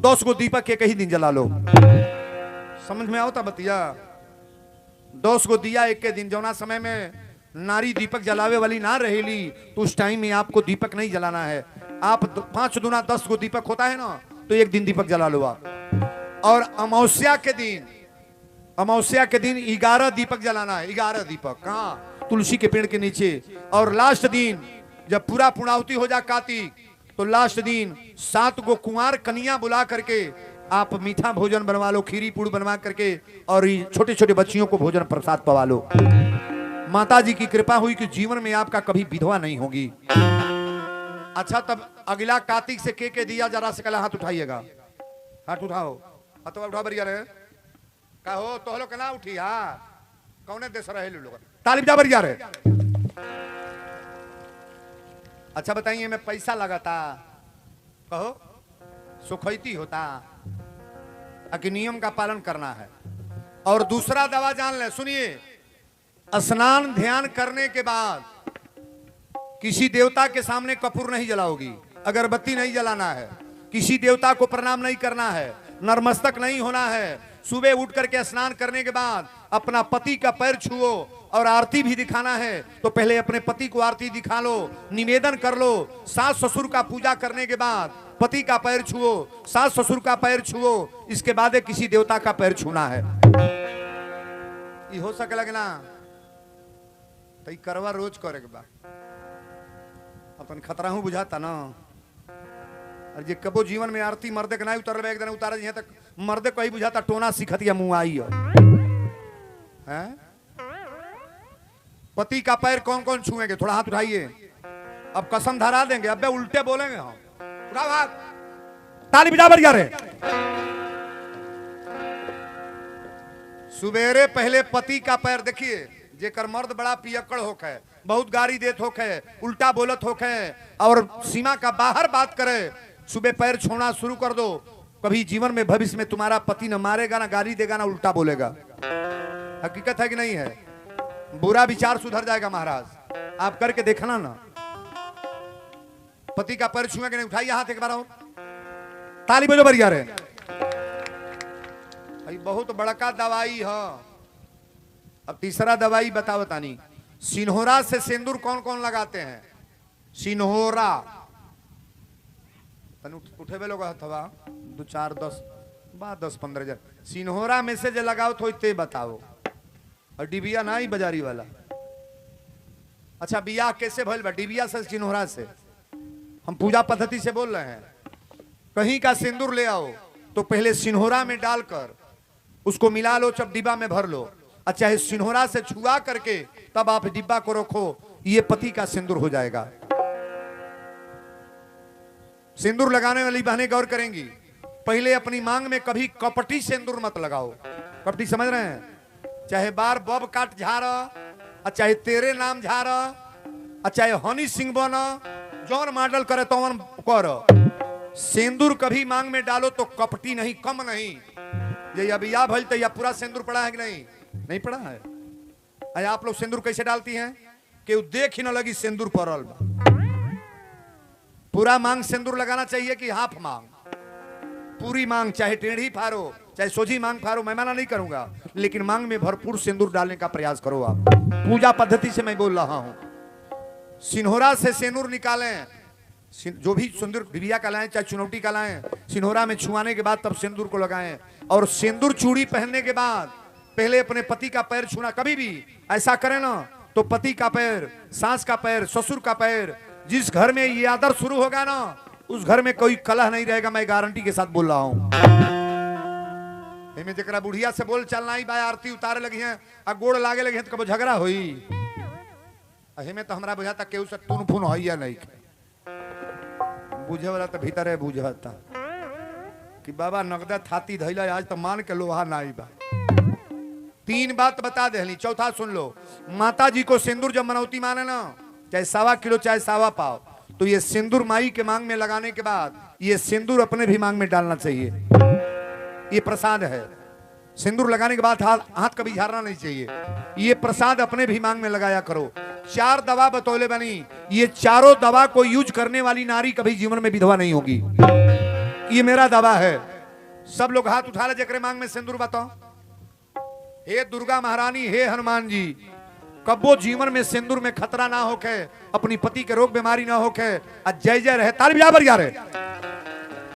10 गो दीपक एक ही दिन जला लो। समझ में आवता बतिया? 10 गो दिया एक के दिन, जौना समय में नारी दीपक जलावे वाली ना रहेली तो उस टाइम में आपको दीपक नहीं जलाना है। आप 5 दूना 10 गो दीपक होता है ना, तो एक दिन दीपक जला लो आप। और अमावस्या के दिन 11 दीपक जलाना है। 11 दीपक कहाँ? तुलसी के पेड़ के नीचे। और लास्ट दिन जब पूरा पूर्णाहुति हो जा कार्तिक, तो लास्ट दिन 7 गो कुंवार कन्या बुला करके आप मीठा भोजन बनवा लो, खीरी पूड़ बनवा करके, और छोटे छोटे बच्चियों को भोजन प्रसाद पवा लो। माता जी की कृपा हुई कि जीवन में आपका कभी विधवा नहीं होगी। अच्छा, तब अगला कार्तिक से के दिया जरा से कला हाथ उठाइएगा। हाथ उठाओ, हाथ उठा बरिया रे का हो तो हलो कना उठी। हाँ, कौने देश रहे लोग तालिब जा बरिया रे। अच्छा बताइए, मैं पैसा लगाता कहो सुखैती होता कि नियम का पालन करना है। और दूसरा दवा जान ले, सुनिए, स्नान ध्यान करने के बाद किसी देवता के सामने कपूर नहीं जलाओगी, अगरबत्ती नहीं जलाना है, किसी देवता को प्रणाम नहीं करना है, नरमस्तक नहीं होना है। सुबह उठ करके स्नान करने के बाद अपना पति का पैर छुओ और आरती भी दिखाना है तो पहले अपने पति को आरती दिखा लो, निवेदन कर लो। सास ससुर का पूजा करने के बाद पति का पैर छुओ, सास ससुर का पैर छुओ, इसके बाद किसी देवता का पैर छूना है। ये हो सके लगना तो करवा रोज करे के बा, अपन खतरा हूं बुझाता ना। और जे कबो जीवन में आरती मर्दे के नहीं उतर एक दिन उतारे यहाँ तक मर्दे को ही बुझाता टोना सिखतिया मुंह आई है। पति का पैर कौन कौन छुएंगे? थोड़ा हाथ उठाइए। अब कसम धरा देंगे, अबे उल्टे बोलेंगे हम। उठाओ हाथ, ताली बजा बढ़िया रे। सुबेरे पहले पति का पैर देखिए, जेकर मर्द बड़ा पियक्कड़ होके, बहुत गाड़ी देत होके, उल्टा बोलत होके और सीमा का बाहर बात करे, सुबह पैर छोड़ना शुरू कर दो। कभी जीवन में भविष्य में तुम्हारा पति न मारेगा, ना गाली देगा, ना उल्टा बोलेगा। हकीकत है कि नहीं है? बुरा विचार सुधर जाएगा महाराज, आप करके देखना ना। पति का पैर छुएंगे नहीं, उठाइए हाथ एक बार और ताली बजो बढ़िया रे। बहुत बड़का दवाई है। अब तीसरा दवाई बताओ तानी। सिन्होरा से सिंदूर कौन कौन लगाते हैं? सिन्होरा उठे वे लोग हथवा 2 4 10 10 15 जन सिन्होरा में से जो लगाओ तो इतने बताओ। और डिबिया ना ही बाजारी वाला। अच्छा, बिया कैसे भइल बा? डिबिया से सिन्होरा से। हम पूजा पद्धति से बोल रहे हैं। कहीं का सिंदूर ले आओ तो पहले सिन्होरा में डालकर उसको मिला लो, जब डिब्बा में भर लो। अच्छा है, सिन्होरा से छुआ करके तब आप डिब्बा को रखो, ये पति का सिंदूर हो जाएगा। सिंदूर लगाने वाली बहनें गौर करेंगी, पहले अपनी मांग में कभी कपटी सिंदूर मत लगाओ। कपटी समझ रहे हैं? चाहे बार बब काट झाड़, चाहे तेरे नाम झाड़, चाहे हनी सिंह बना, जौन मॉडल करे तो कर। सिंदूर कभी मांग में डालो तो कपटी नहीं, कम नहीं। ये अभी या भल तो या पूरा सिंदूर पड़ा है कि नहीं? नहीं पड़ा है। अरे आप लोग सिंदूर कैसे डालती हैं कि वो देख ही ना लगी सिंदूर पड़ल बा। पूरा मांग सिंदूर लगाना चाहिए कि हाफ मांग? पूरी मांग, चाहे टेढ़ी फाड़ो चाहे सोझी मांग फाड़ो, मैं मना नहीं करूंगा, लेकिन मांग में भरपूर सिंदूर डालने का प्रयास करो। आप पूजा पद्धति से मैं बोल रहा हूं। सिन्होरा से सिंदूर निकालें, जो भी सिंदूर डिबिया का लाएं चाहे चुनौती का लाएं, सिन्होरा में छुआने के बाद तब सिंदूर को लगाएं। और सिंदूर चूड़ी पहनने के बाद पहले अपने पति का पैर छूना। कभी भी ऐसा करें ना तो पति का पैर, सास का पैर, ससुर का पैर, जिस घर में ये आदर शुरू होगा ना उस घर में कोई कलह नहीं रहेगा। मैं गारंटी के साथ बोल रहा हूं। जरा बुढ़िया से बोल चलना ही, भाई आरती उतारे लगी हैं और गोड़ लागे लगे हैं तो कब झगड़ा हुई। में तो हमारा बुझाता केहू से टून फून हो या नहीं, बुझे वाला तो भीतर है बुझाता कि बाबा नगदा थाती धैला, आज तो मान के लोहा नहीं बा। 3 बात बता दे, चौथा सुन लो। माता जी को सिंदूर जब मनौती माने ना, चाहे 1.25 किलो चाहे 1.25 पाव, तो ये सिंदूर माई के मांग में लगाने के बाद ये सिंदूर अपने भी मांग में डालना चाहिए। ये प्रसाद है। सिंदूर लगाने के बाद हाथ कभी झाड़ना नहीं चाहिए। ये प्रसाद अपने भी मांग में लगाया करो। 4 दवा बतौले बनी, ये चारों दवा को यूज करने वाली नारी कभी जीवन में विधवा नहीं होगी। ये मेरा दवा है। सब लोग हाथ उठा ले, जकरे मांग में सिंदूर बताओ। हे दुर्गा महारानी, हे हनुमान जी, कब्बो जीवन में सिंदूर में खतरा ना होके, अपनी पति के रोग बीमारी ना होके, जय जय रहे। ताली बजा बर यार।